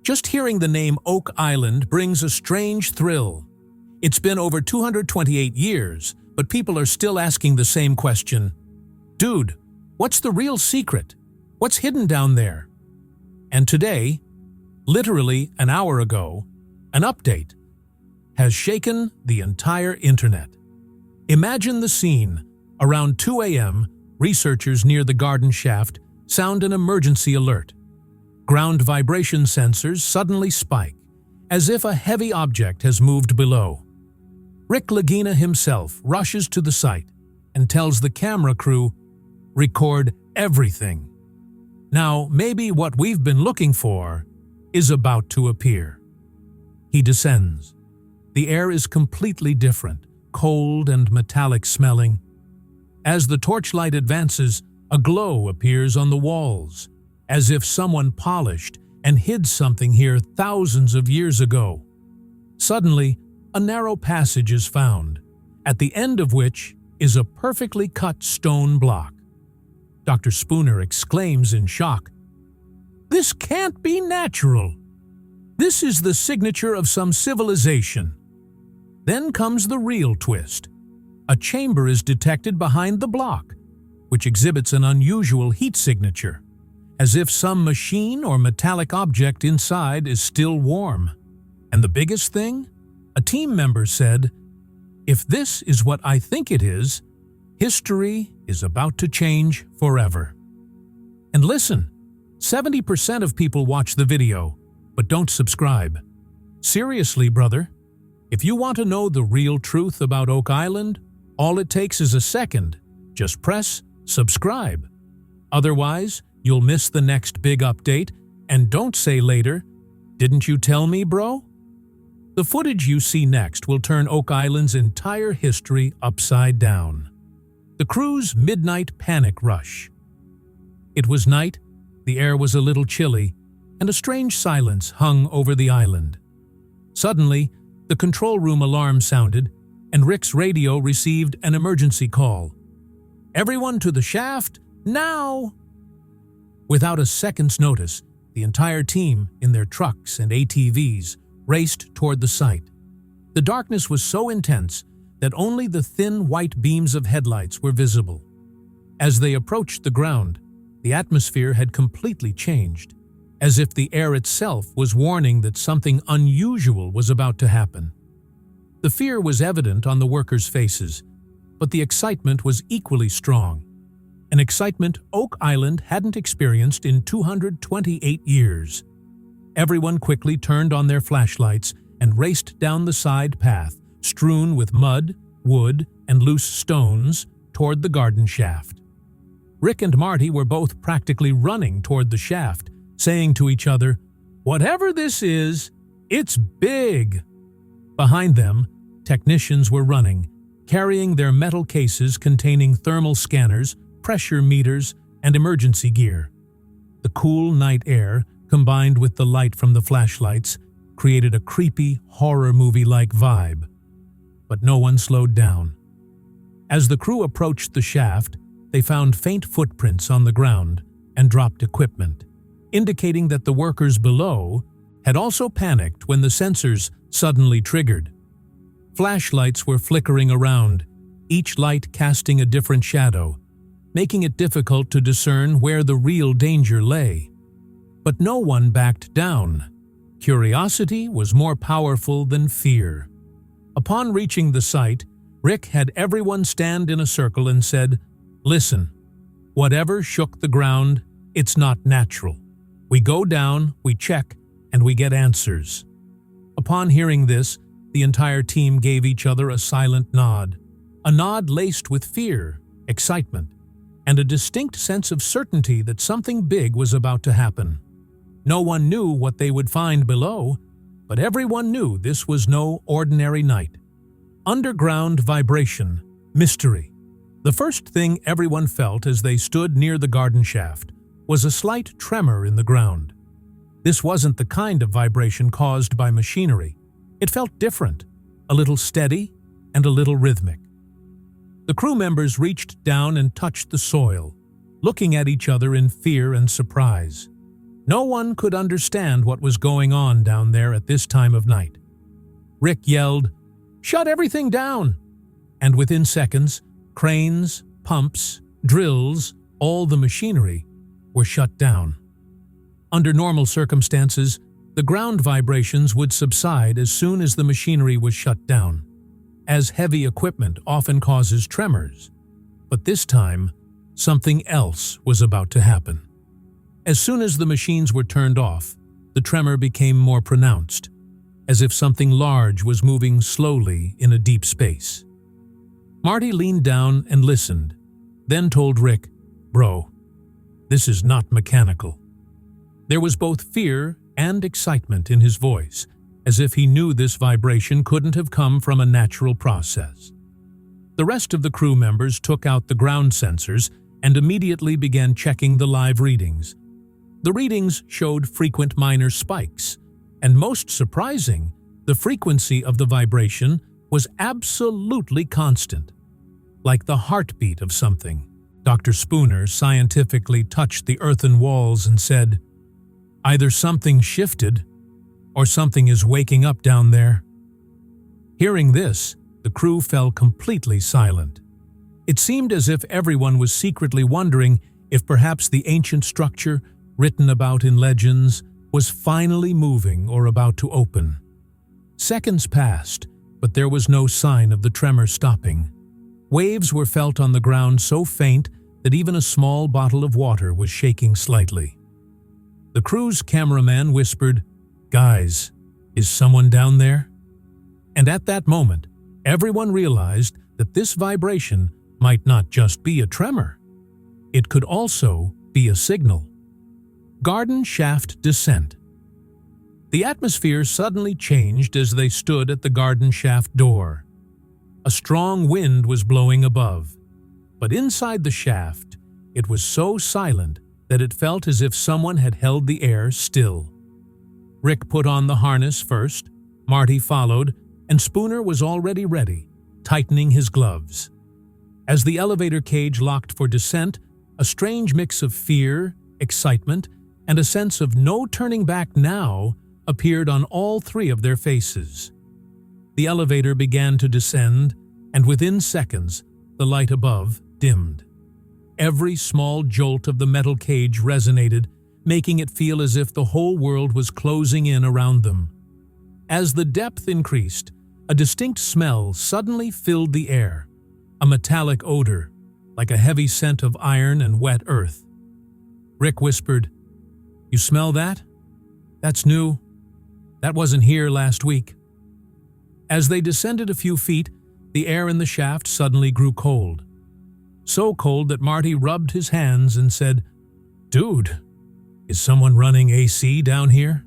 Just hearing the name Oak Island brings a strange thrill. It's been over 228 years, but people are still asking the same question. Dude, what's the real secret? What's hidden down there? And today, literally an hour ago, an update has shaken the entire internet. Imagine the scene. Around 2 a.m., researchers near the garden shaft sound an emergency alert. Ground vibration sensors suddenly spike, as if a heavy object has moved below. Rick Lagina himself rushes to the site and tells the camera crew, "Record everything." Now, maybe what we've been looking for is about to appear. He descends. The air is completely different, cold and metallic smelling. As the torchlight advances, a glow appears on the walls, as if someone polished and hid something here thousands of years ago. Suddenly, a narrow passage is found, at the end of which is a perfectly cut stone block. Dr. Spooner exclaims in shock, "This can't be natural. This is the signature of some civilization." Then comes the real twist. A chamber is detected behind the block, which exhibits an unusual heat signature, as if some machine or metallic object inside is still warm. And the biggest thing? A team member said, "If this is what I think it is, history is about to change forever." And listen, 70% of people watch the video, but don't subscribe. Seriously, brother, if you want to know the real truth about Oak Island, all it takes is a second. Just press subscribe. Otherwise, you'll miss the next big update, and don't say later, "Didn't you tell me, bro?" The footage you see next will turn Oak Island's entire history upside down. The crew's midnight panic rush. It was night, the air was a little chilly, and a strange silence hung over the island. Suddenly, the control room alarm sounded, and Rick's radio received an emergency call. "Everyone to the shaft, now!" Without a second's notice, the entire team, in their trucks and ATVs, raced toward the site. The darkness was so intense that only the thin white beams of headlights were visible. As they approached the ground, the atmosphere had completely changed, as if the air itself was warning that something unusual was about to happen. The fear was evident on the workers' faces, but the excitement was equally strong, an excitement Oak Island hadn't experienced in 228 years. Everyone quickly turned on their flashlights and raced down the side path, strewn with mud, wood, and loose stones, toward the garden shaft. Rick and Marty were both practically running toward the shaft, saying to each other, "Whatever this is, it's big." Behind them, technicians were running, carrying their metal cases containing thermal scanners, pressure meters, and emergency gear. The cool night air, combined with the light from the flashlights, created a creepy, horror movie-like vibe. But no one slowed down. As the crew approached the shaft, they found faint footprints on the ground and dropped equipment, indicating that the workers below had also panicked when the sensors suddenly triggered. Flashlights were flickering around, each light casting a different shadow, making it difficult to discern where the real danger lay. But no one backed down. Curiosity was more powerful than fear. Upon reaching the site, Rick had everyone stand in a circle and said, "Listen, whatever shook the ground, it's not natural. We go down, we check, and we get answers." Upon hearing this, the entire team gave each other a silent nod, a nod laced with fear, excitement, and a distinct sense of certainty that something big was about to happen. No one knew what they would find below, but everyone knew this was no ordinary night. Underground vibration, mystery. The first thing everyone felt as they stood near the garden shaft was a slight tremor in the ground. This wasn't the kind of vibration caused by machinery. It felt different, a little steady and a little rhythmic. The crew members reached down and touched the soil, looking at each other in fear and surprise. No one could understand what was going on down there at this time of night. Rick yelled, "Shut everything down!" And within seconds, cranes, pumps, drills, all the machinery were shut down. Under normal circumstances, the ground vibrations would subside as soon as the machinery was shut down, as heavy equipment often causes tremors. But this time, something else was about to happen. As soon as the machines were turned off, the tremor became more pronounced, as if something large was moving slowly in a deep space. Marty leaned down and listened, then told Rick, "Bro, this is not mechanical." There was both fear and excitement in his voice, as if he knew this vibration couldn't have come from a natural process. The rest of the crew members took out the ground sensors and immediately began checking the live readings. The readings showed frequent minor spikes, and most surprising, the frequency of the vibration was absolutely constant. Like the heartbeat of something. Dr. Spooner scientifically touched the earthen walls and said, "Either something shifted, or something is waking up down there." Hearing this, the crew fell completely silent. It seemed as if everyone was secretly wondering if perhaps the ancient structure, written about in legends, was finally moving or about to open. Seconds passed, but there was no sign of the tremor stopping. Waves were felt on the ground so faint that even a small bottle of water was shaking slightly. The crew's cameraman whispered, "Guys, is someone down there?" And at that moment, everyone realized that this vibration might not just be a tremor. It could also be a signal. Garden shaft descent. The atmosphere suddenly changed as they stood at the garden shaft door. A strong wind was blowing above, but inside the shaft, it was so silent that it felt as if someone had held the air still. Rick put on the harness first, Marty followed, and Spooner was already ready, tightening his gloves. As the elevator cage locked for descent, a strange mix of fear, excitement, and a sense of no turning back now appeared on all three of their faces. The elevator began to descend, and within seconds, the light above dimmed. Every small jolt of the metal cage resonated, making it feel as if the whole world was closing in around them. As the depth increased, a distinct smell suddenly filled the air, a metallic odor, like a heavy scent of iron and wet earth. Rick whispered, "You smell that? That's new. That wasn't here last week." As they descended a few feet, the air in the shaft suddenly grew cold. So cold that Marty rubbed his hands and said, "Dude, is someone running AC down here?"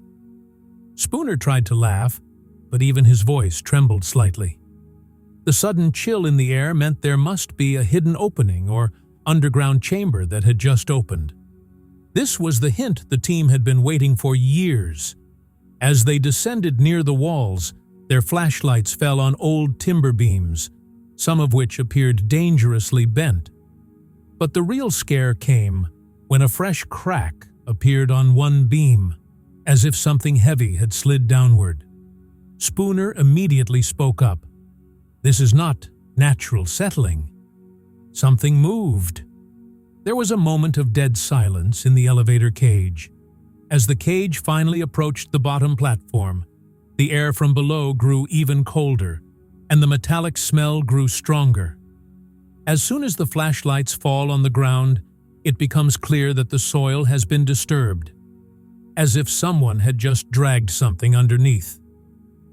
Spooner tried to laugh, but even his voice trembled slightly. The sudden chill in the air meant there must be a hidden opening or underground chamber that had just opened. This was the hint the team had been waiting for years. As they descended near the walls, their flashlights fell on old timber beams, some of which appeared dangerously bent. But the real scare came when a fresh crack appeared on one beam, as if something heavy had slid downward. Spooner immediately spoke up. "This is not natural settling. Something moved." There was a moment of dead silence in the elevator cage. As the cage finally approached the bottom platform, the air from below grew even colder, and the metallic smell grew stronger. As soon as the flashlights fall on the ground, it becomes clear that the soil has been disturbed, as if someone had just dragged something underneath.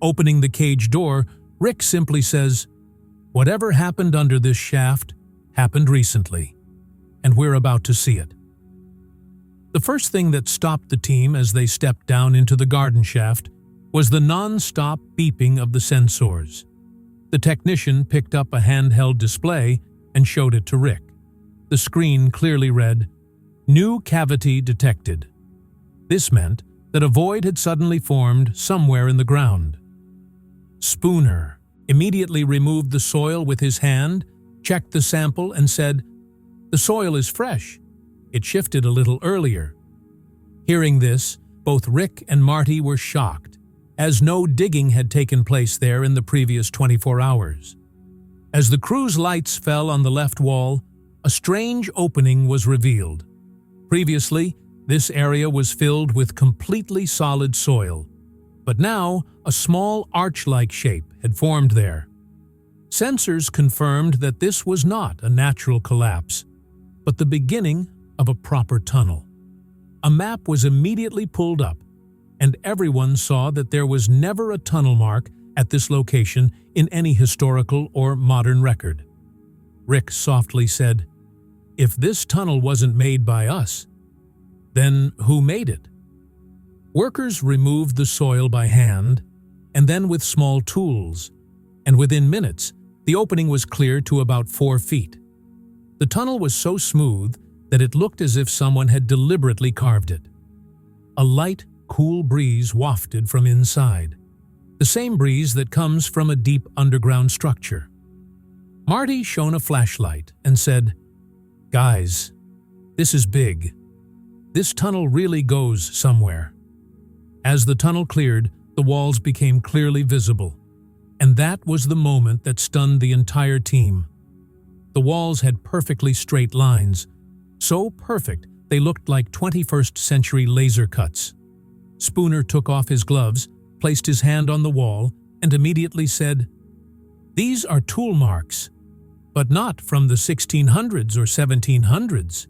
Opening the cage door, Rick simply says, "Whatever happened under this shaft happened recently, and we're about to see it." The first thing that stopped the team as they stepped down into the garden shaft was the non-stop beeping of the sensors. The technician picked up a handheld display and showed it to Rick. The screen clearly read, "New cavity detected." This meant that a void had suddenly formed somewhere in the ground. Spooner immediately removed the soil with his hand, checked the sample, and said, "The soil is fresh. It shifted a little earlier." Hearing this, both Rick and Marty were shocked, as no digging had taken place there in the previous 24 hours. As the crew's lights fell on the left wall, a strange opening was revealed. Previously, this area was filled with completely solid soil, but now a small arch-like shape had formed there. Sensors confirmed that this was not a natural collapse, but the beginning of a proper tunnel. A map was immediately pulled up, and everyone saw that there was never a tunnel mark at this location in any historical or modern record. Rick softly said, "If this tunnel wasn't made by us, then who made it?" Workers removed the soil by hand, and then with small tools, and within minutes, the opening was cleared to about 4 feet. The tunnel was so smooth that it looked as if someone had deliberately carved it. A light, cool breeze wafted from inside, the same breeze that comes from a deep underground structure. Marty shone a flashlight and said, "Guys, this is big. This tunnel really goes somewhere." As the tunnel cleared, the walls became clearly visible, and that was the moment that stunned the entire team. The walls had perfectly straight lines, so perfect they looked like 21st century laser cuts. Spooner took off his gloves, placed his hand on the wall, and immediately said, "These are tool marks, but not from the 1600s or 1700s.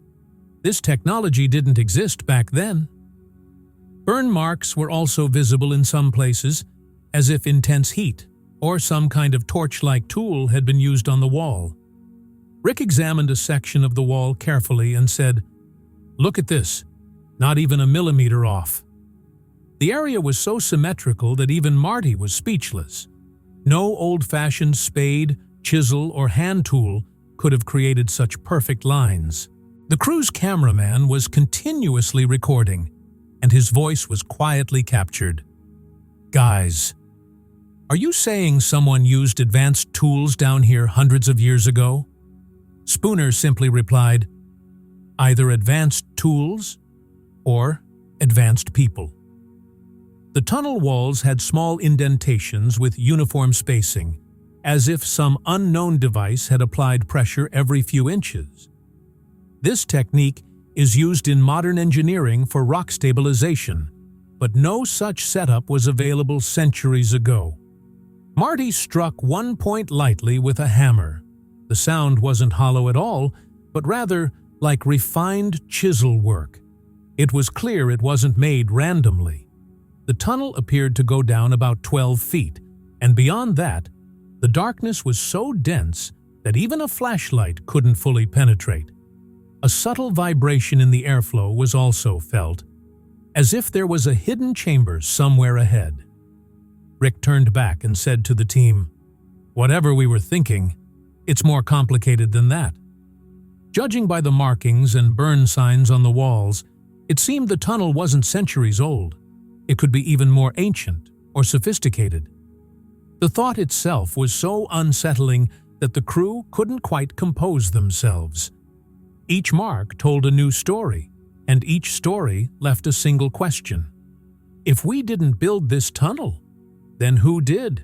This technology didn't exist back then." Burn marks were also visible in some places, as if intense heat or some kind of torch-like tool had been used on the wall. Rick examined a section of the wall carefully and said, "Look at this, not even a millimeter off." The area was so symmetrical that even Marty was speechless. No old-fashioned spade, chisel, or hand tool could have created such perfect lines. The crew's cameraman was continuously recording, and his voice was quietly captured. "Guys, are you saying someone used advanced tools down here hundreds of years ago?" Spooner simply replied, "Either advanced tools or advanced people." The tunnel walls had small indentations with uniform spacing, as if some unknown device had applied pressure every few inches. This technique is used in modern engineering for rock stabilization, but no such setup was available centuries ago. Marty struck one point lightly with a hammer. The sound wasn't hollow at all, but rather like refined chisel work. It was clear it wasn't made randomly. The tunnel appeared to go down about 12 feet, and beyond that, the darkness was so dense that even a flashlight couldn't fully penetrate. A subtle vibration in the airflow was also felt, as if there was a hidden chamber somewhere ahead. Rick turned back and said to the team, "Whatever we were thinking, it's more complicated than that." Judging by the markings and burn signs on the walls, it seemed the tunnel wasn't centuries old. It could be even more ancient or sophisticated. The thought itself was so unsettling that the crew couldn't quite compose themselves. Each mark told a new story, and each story left a single question. If we didn't build this tunnel, then who did?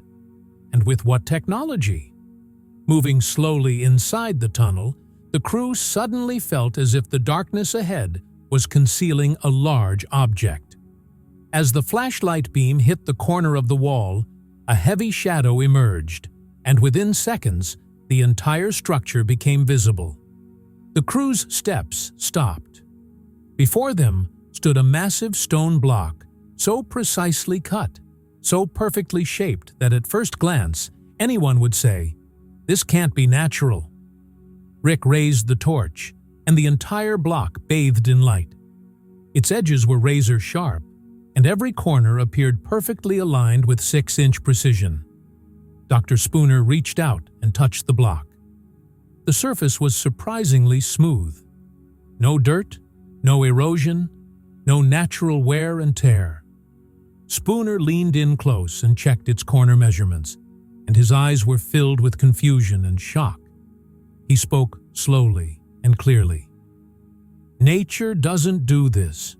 And with what technology? Moving slowly inside the tunnel, the crew suddenly felt as if the darkness ahead was concealing a large object. As the flashlight beam hit the corner of the wall, a heavy shadow emerged, and within seconds, the entire structure became visible. The crew's steps stopped. Before them stood a massive stone block, so precisely cut, so perfectly shaped that at first glance, anyone would say, "This can't be natural." Rick raised the torch, and the entire block bathed in light. Its edges were razor-sharp, and every corner appeared perfectly aligned with 6-inch precision. Dr. Spooner reached out and touched the block. The surface was surprisingly smooth. No dirt, no erosion, no natural wear and tear. Spooner leaned in close and checked its corner measurements, and his eyes were filled with confusion and shock. He spoke slowly and clearly. "Nature doesn't do this.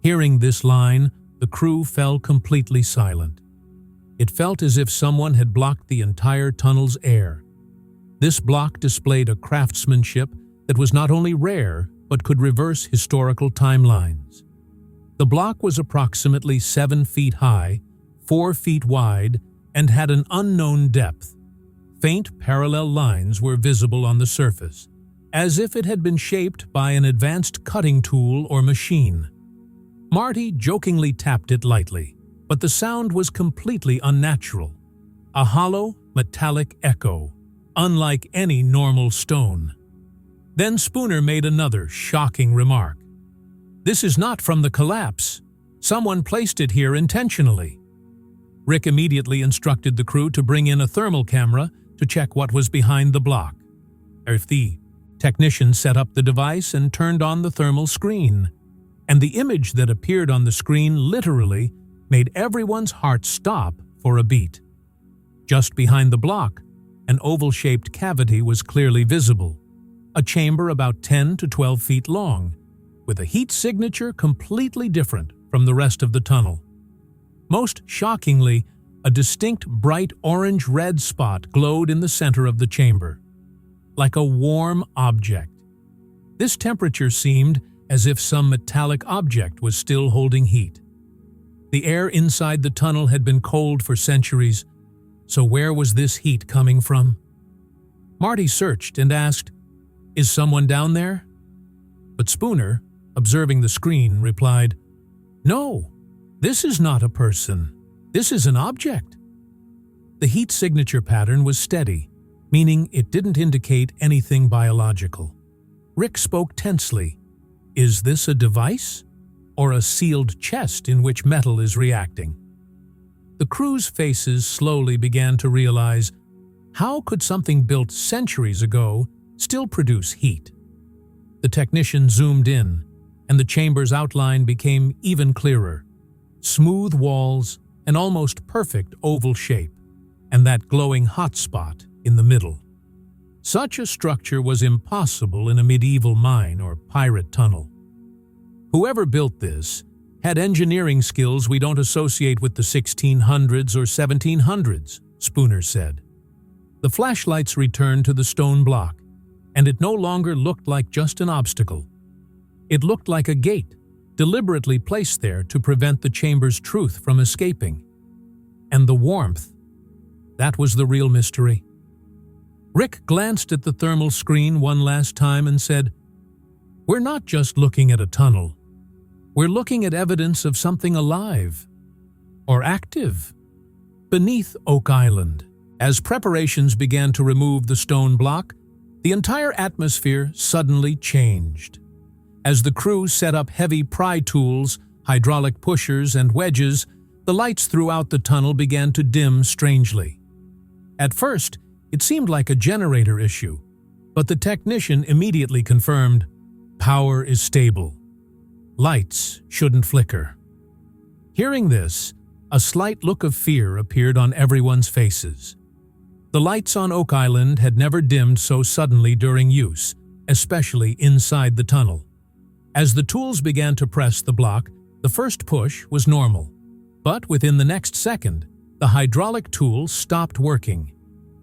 Hearing this line, the crew fell completely silent. It felt as if someone had blocked the entire tunnel's air. This block displayed a craftsmanship that was not only rare, but could reverse historical timelines. The block was approximately 7 feet high, 4 feet wide, and had an unknown depth. Faint parallel lines were visible on the surface, as if it had been shaped by an advanced cutting tool or machine. Marty jokingly tapped it lightly, but the sound was completely unnatural. A hollow, metallic echo, unlike any normal stone. Then Spooner made another shocking remark. "This is not from the collapse. Someone placed it here intentionally." Rick immediately instructed the crew to bring in a thermal camera to check what was behind the block. The technician set up the device and turned on the thermal screen, and the image that appeared on the screen literally made everyone's heart stop for a beat. Just behind the block, an oval-shaped cavity was clearly visible, a chamber about 10 to 12 feet long, with a heat signature completely different from the rest of the tunnel. Most shockingly, a distinct bright orange-red spot glowed in the center of the chamber, like a warm object. This temperature seemed as if some metallic object was still holding heat. The air inside the tunnel had been cold for centuries, so where was this heat coming from? Marty searched and asked, "Is someone down there?" But Spooner, observing the screen, replied, "No, this is not a person. This is an object." The heat signature pattern was steady, meaning it didn't indicate anything biological. Rick spoke tensely. "Is this a device? Or a sealed chest in which metal is reacting?" The crew's faces slowly began to realize, how could something built centuries ago still produce heat? The technician zoomed in, and the chamber's outline became even clearer. Smooth walls, an almost perfect oval shape, and that glowing hot spot in the middle. Such a structure was impossible in a medieval mine or pirate tunnel. Whoever built this had engineering skills we don't associate with the 1600s or 1700s, Spooner said. The flashlights returned to the stone block, and it no longer looked like just an obstacle. It looked like a gate, deliberately placed there to prevent the chamber's truth from escaping. And the warmth, that was the real mystery. Rick glanced at the thermal screen one last time and said, "We're not just looking at a tunnel. We're looking at evidence of something alive, or active, beneath Oak Island." As preparations began to remove the stone block, the entire atmosphere suddenly changed. As the crew set up heavy pry tools, hydraulic pushers, and wedges, the lights throughout the tunnel began to dim strangely. At first, it seemed like a generator issue, but the technician immediately confirmed, "Power is stable. Lights shouldn't flicker." Hearing this, a slight look of fear appeared on everyone's faces. The lights on Oak Island had never dimmed so suddenly during use, especially inside the tunnel. As the tools began to press the block, the first push was normal. But within the next second, the hydraulic tool stopped working,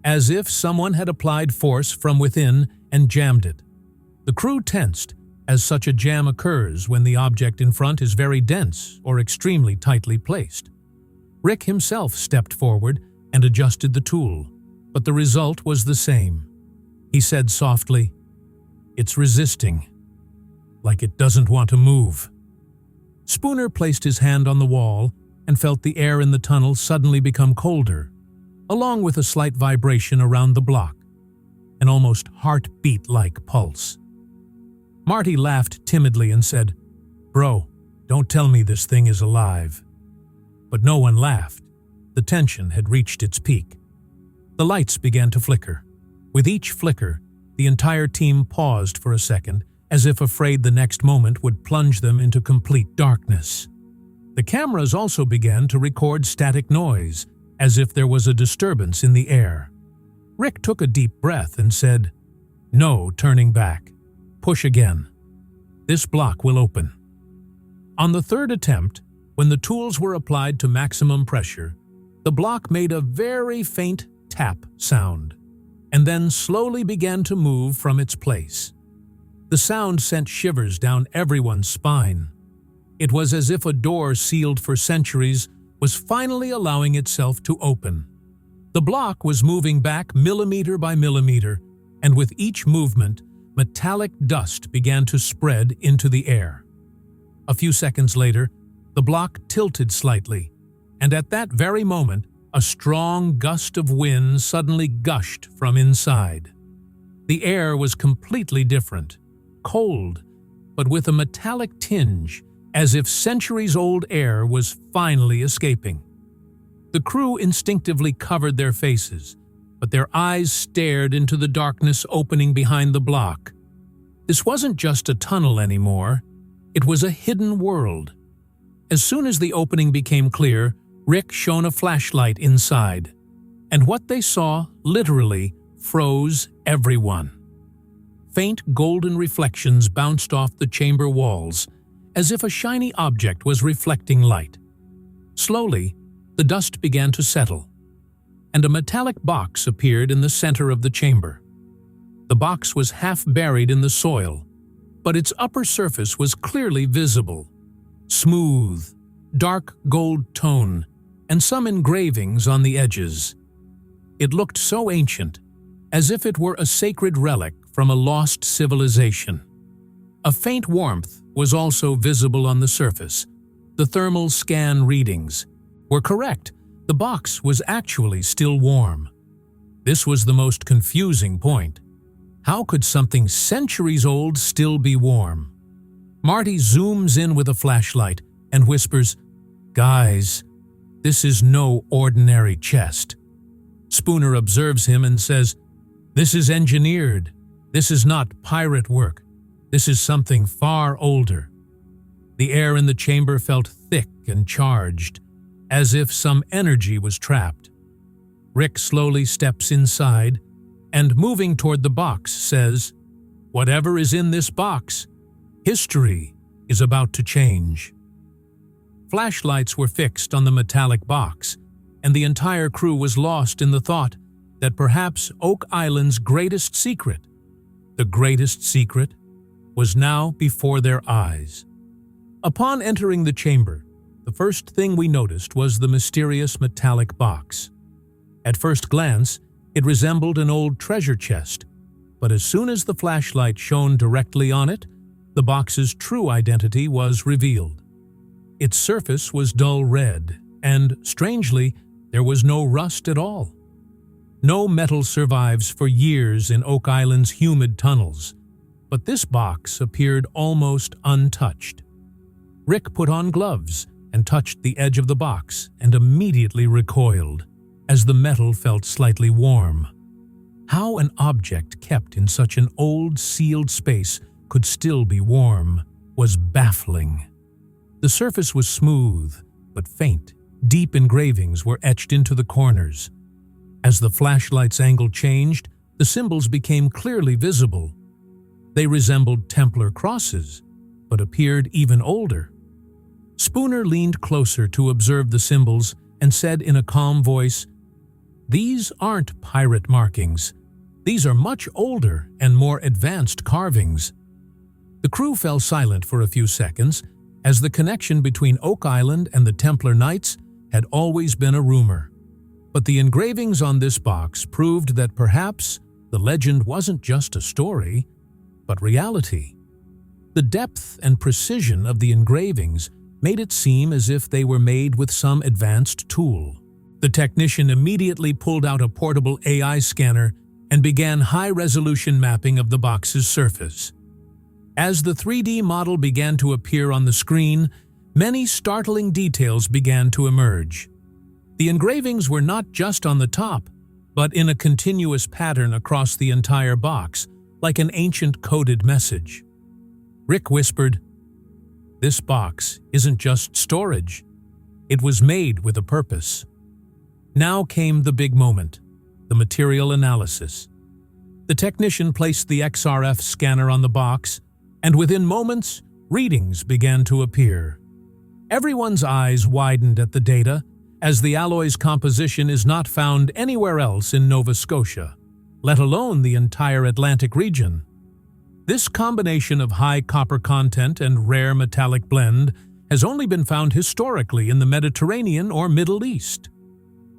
as if someone had applied force from within and jammed it. The crew tensed, as such a jam occurs when the object in front is very dense or extremely tightly placed. Rick himself stepped forward and adjusted the tool, but the result was the same. He said softly, "It's resisting, like it doesn't want to move." Spooner placed his hand on the wall and felt the air in the tunnel suddenly become colder, along with a slight vibration around the block, an almost heartbeat-like pulse. Marty laughed timidly and said, "Bro, don't tell me this thing is alive." But no one laughed. The tension had reached its peak. The lights began to flicker. With each flicker, the entire team paused for a second, as if afraid the next moment would plunge them into complete darkness. The cameras also began to record static noise, as if there was a disturbance in the air. Rick took a deep breath and said, "No turning back. Push again. This block will open." On the third attempt, when the tools were applied to maximum pressure, the block made a very faint tap sound, and then slowly began to move from its place. The sound sent shivers down everyone's spine. It was as if a door sealed for centuries was finally allowing itself to open. The block was moving back millimeter by millimeter, and with each movement, metallic dust began to spread into the air. A few seconds later, the block tilted slightly, and at that very moment, a strong gust of wind suddenly gushed from inside. The air was completely different, cold, but with a metallic tinge, as if centuries-old air was finally escaping. The crew instinctively covered their faces, but their eyes stared into the darkness opening behind the block. This wasn't just a tunnel anymore. It was a hidden world. As soon as the opening became clear, Rick shone a flashlight inside, and what they saw literally froze everyone. Faint golden reflections bounced off the chamber walls, as if a shiny object was reflecting light. Slowly, the dust began to settle, and a metallic box appeared in the center of the chamber. The box was half buried in the soil, but its upper surface was clearly visible. Smooth, dark gold tone, and some engravings on the edges. It looked so ancient, as if it were a sacred relic from a lost civilization. A faint warmth was also visible on the surface. The thermal scan readings were correct. The box was actually still warm. This was the most confusing point. How could something centuries old still be warm? Marty zooms in with a flashlight and whispers, "Guys, this is no ordinary chest." Spooner observes him and says, "This is engineered. This is not pirate work. This is something far older." The air in the chamber felt thick and charged, as if some energy was trapped. Rick slowly steps inside and, moving toward the box, says, "Whatever is in this box, history is about to change." Flashlights were fixed on the metallic box, and the entire crew was lost in the thought that perhaps Oak Island's greatest secret, the greatest secret, was now before their eyes. Upon entering the chamber, the first thing we noticed was the mysterious metallic box. At first glance, it resembled an old treasure chest, but as soon as the flashlight shone directly on it, the box's true identity was revealed. Its surface was dull red, and, strangely, there was no rust at all. No metal survives for years in Oak Island's humid tunnels, but this box appeared almost untouched. Rick put on gloves and touched the edge of the box and immediately recoiled, as the metal felt slightly warm. How an object kept in such an old, sealed space could still be warm was baffling. The surface was smooth, but faint, deep engravings were etched into the corners. As the flashlight's angle changed, the symbols became clearly visible. They resembled Templar crosses, but appeared even older. Spooner leaned closer to observe the symbols and said in a calm voice, "These aren't pirate markings. These are much older and more advanced carvings." The crew fell silent for a few seconds, as the connection between Oak Island and the Templar Knights had always been a rumor. But the engravings on this box proved that perhaps the legend wasn't just a story, but reality. The depth and precision of the engravings made it seem as if they were made with some advanced tool. The technician immediately pulled out a portable AI scanner and began high-resolution mapping of the box's surface. As the 3D model began to appear on the screen, many startling details began to emerge. The engravings were not just on the top, but in a continuous pattern across the entire box, like an ancient coded message. Rick whispered, "This box isn't just storage. It was made with a purpose." Now came the big moment, the material analysis. The technician placed the XRF scanner on the box, and within moments, readings began to appear. Everyone's eyes widened at the data, as the alloy's composition is not found anywhere else in Nova Scotia, let alone the entire Atlantic region. This combination of high copper content and rare metallic blend has only been found historically in the Mediterranean or Middle East.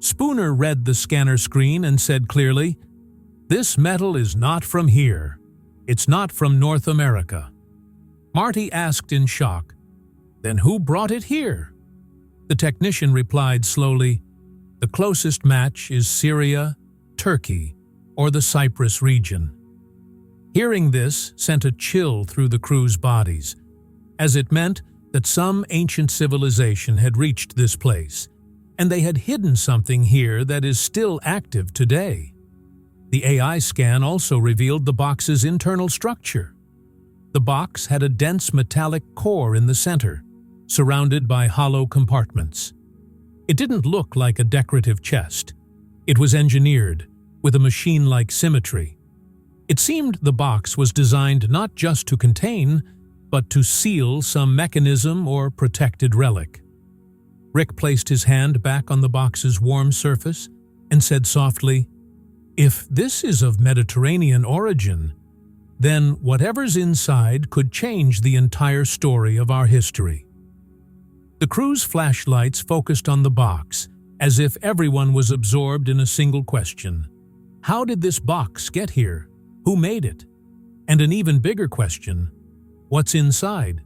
Spooner read the scanner screen and said clearly, "This metal is not from here. It's not from North America." Marty asked in shock, "Then who brought it here?" The technician replied slowly, "The closest match is Syria, Turkey, or the Cyprus region." Hearing this sent a chill through the crew's bodies, as it meant that some ancient civilization had reached this place, and they had hidden something here that is still active today. The AI scan also revealed the box's internal structure. The box had a dense metallic core in the center, surrounded by hollow compartments. It didn't look like a decorative chest. It was engineered, with a machine-like symmetry. It seemed the box was designed not just to contain, but to seal some mechanism or protected relic. Rick placed his hand back on the box's warm surface and said softly, "If this is of Mediterranean origin, then whatever's inside could change the entire story of our history." The crew's flashlights focused on the box, as if everyone was absorbed in a single question. How did this box get here? Who made it? And an even bigger question, what's inside?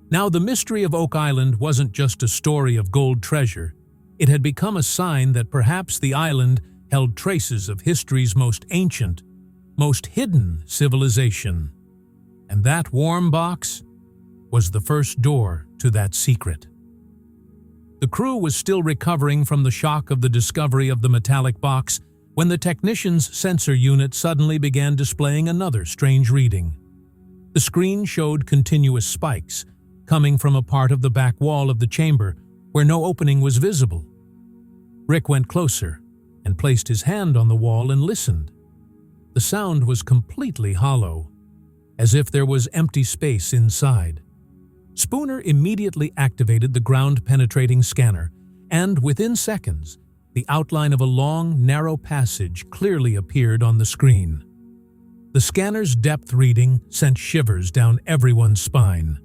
Now, the mystery of Oak Island wasn't just a story of gold treasure. It had become a sign that perhaps the island held traces of history's most ancient, most hidden civilization. And that warm box was the first door to that secret. The crew was still recovering from the shock of the discovery of the metallic box when the technician's sensor unit suddenly began displaying another strange reading. The screen showed continuous spikes, coming from a part of the back wall of the chamber where no opening was visible. Rick went closer and placed his hand on the wall and listened. The sound was completely hollow, as if there was empty space inside. Spooner immediately activated the ground-penetrating scanner, and within seconds, the outline of a long, narrow passage clearly appeared on the screen. The scanner's depth reading sent shivers down everyone's spine.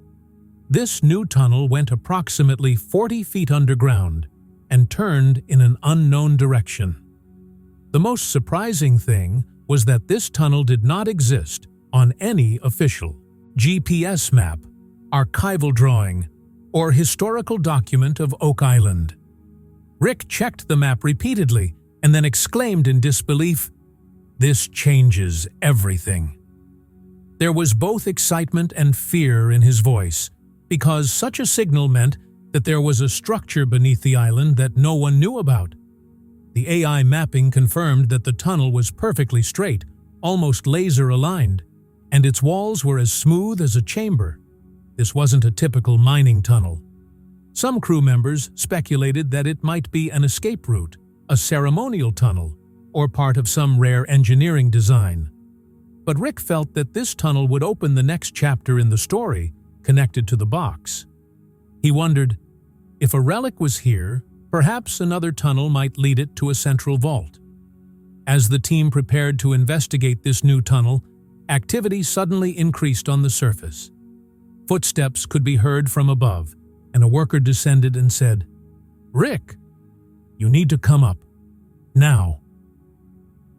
This new tunnel went approximately 40 feet underground and turned in an unknown direction. The most surprising thing was that this tunnel did not exist on any official GPS map, archival drawing, or historical document of Oak Island. Rick checked the map repeatedly and then exclaimed in disbelief, "This changes everything." There was both excitement and fear in his voice, because such a signal meant that there was a structure beneath the island that no one knew about. The AI mapping confirmed that the tunnel was perfectly straight, almost laser-aligned, and its walls were as smooth as a chamber. This wasn't a typical mining tunnel. Some crew members speculated that it might be an escape route, a ceremonial tunnel, or part of some rare engineering design. But Rick felt that this tunnel would open the next chapter in the story, connected to the box. He wondered, if a relic was here, perhaps another tunnel might lead it to a central vault. As the team prepared to investigate this new tunnel, activity suddenly increased on the surface. Footsteps could be heard from above, and a worker descended and said, "Rick, you need to come up. Now."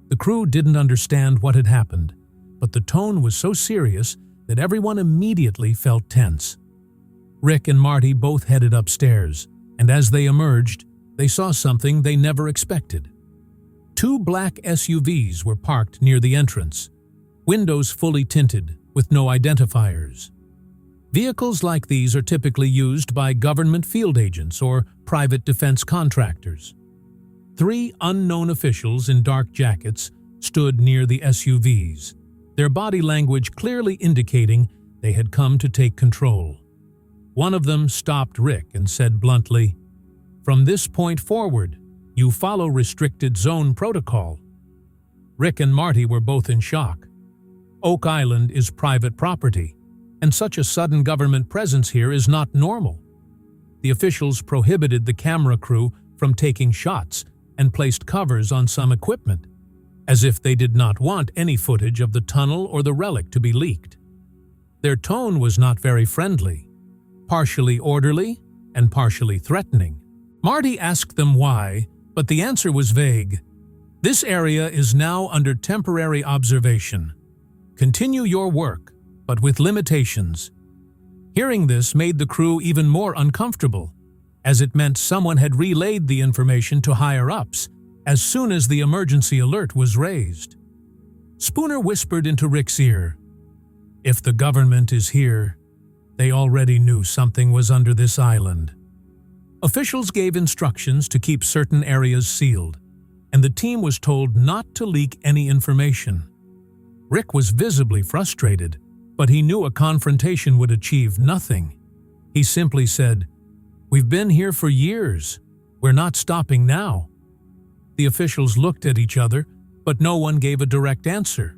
The crew didn't understand what had happened, but the tone was so serious that everyone immediately felt tense. Rick and Marty both headed upstairs, and as they emerged, they saw something they never expected. Two black SUVs were parked near the entrance, windows fully tinted with no identifiers. Vehicles like these are typically used by government field agents or private defense contractors. Three unknown officials in dark jackets stood near the SUVs, their body language clearly indicating they had come to take control. One of them stopped Rick and said bluntly, "From this point forward, you follow restricted zone protocol." Rick and Marty were both in shock. Oak Island is private property, and such a sudden government presence here is not normal. The officials prohibited the camera crew from taking shots and placed covers on some equipment, as if they did not want any footage of the tunnel or the relic to be leaked. Their tone was not very friendly, partially orderly and partially threatening. Marty asked them why, but the answer was vague. "This area is now under temporary observation. Continue your work, but with limitations." Hearing this made the crew even more uncomfortable, as it meant someone had relayed the information to higher-ups as soon as the emergency alert was raised. Spooner whispered into Rick's ear, "If the government is here, they already knew something was under this island." Officials gave instructions to keep certain areas sealed, and the team was told not to leak any information. Rick was visibly frustrated, but he knew a confrontation would achieve nothing. He simply said, "We've been here for years. We're not stopping now." The officials looked at each other, but no one gave a direct answer.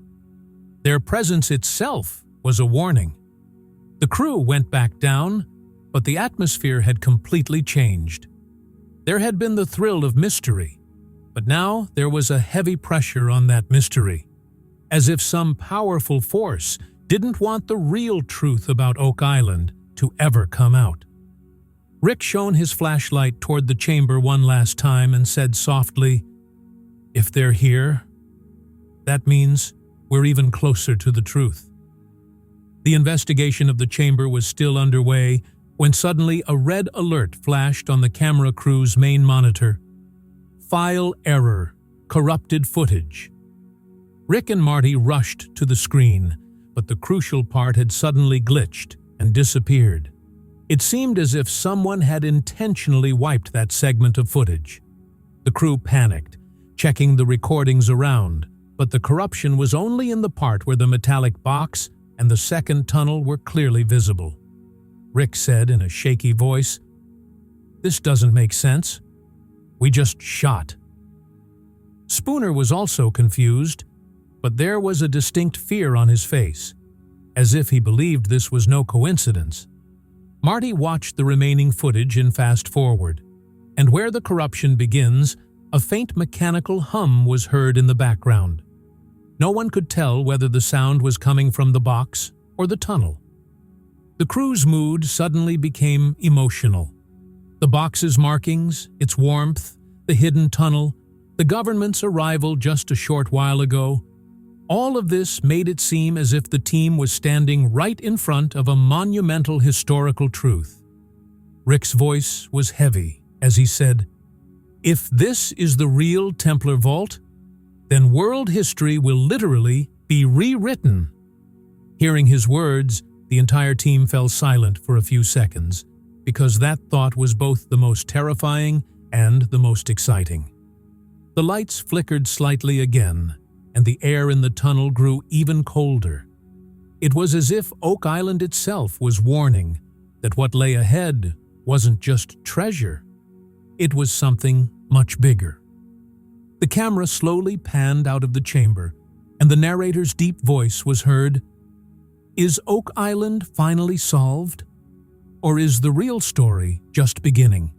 Their presence itself was a warning. The crew went back down, but the atmosphere had completely changed. There had been the thrill of mystery, but now there was a heavy pressure on that mystery, as if some powerful force didn't want the real truth about Oak Island to ever come out. Rick shone his flashlight toward the chamber one last time and said softly, "If they're here, that means we're even closer to the truth." The investigation of the chamber was still underway when suddenly a red alert flashed on the camera crew's main monitor. "File error, corrupted footage." Rick and Marty rushed to the screen, but the crucial part had suddenly glitched and disappeared. It seemed as if someone had intentionally wiped that segment of footage. The crew panicked, checking the recordings around, but the corruption was only in the part where the metallic box and the second tunnel were clearly visible. Rick said in a shaky voice, "This doesn't make sense. We just shot." Spooner was also confused, but there was a distinct fear on his face, as if he believed this was no coincidence. Marty watched the remaining footage in fast forward, and where the corruption begins, a faint mechanical hum was heard in the background. No one could tell whether the sound was coming from the box or the tunnel. The crew's mood suddenly became emotional. The box's markings, its warmth, the hidden tunnel, the government's arrival just a short while ago, all of this made it seem as if the team was standing right in front of a monumental historical truth. Rick's voice was heavy as he said, "If this is the real Templar Vault, then world history will literally be rewritten." Hearing his words, the entire team fell silent for a few seconds, because that thought was both the most terrifying and the most exciting. The lights flickered slightly again, and the air in the tunnel grew even colder. It was as if Oak Island itself was warning that what lay ahead wasn't just treasure. It was something much bigger. The camera slowly panned out of the chamber, and the narrator's deep voice was heard. "Is Oak Island finally solved? Or is the real story just beginning?"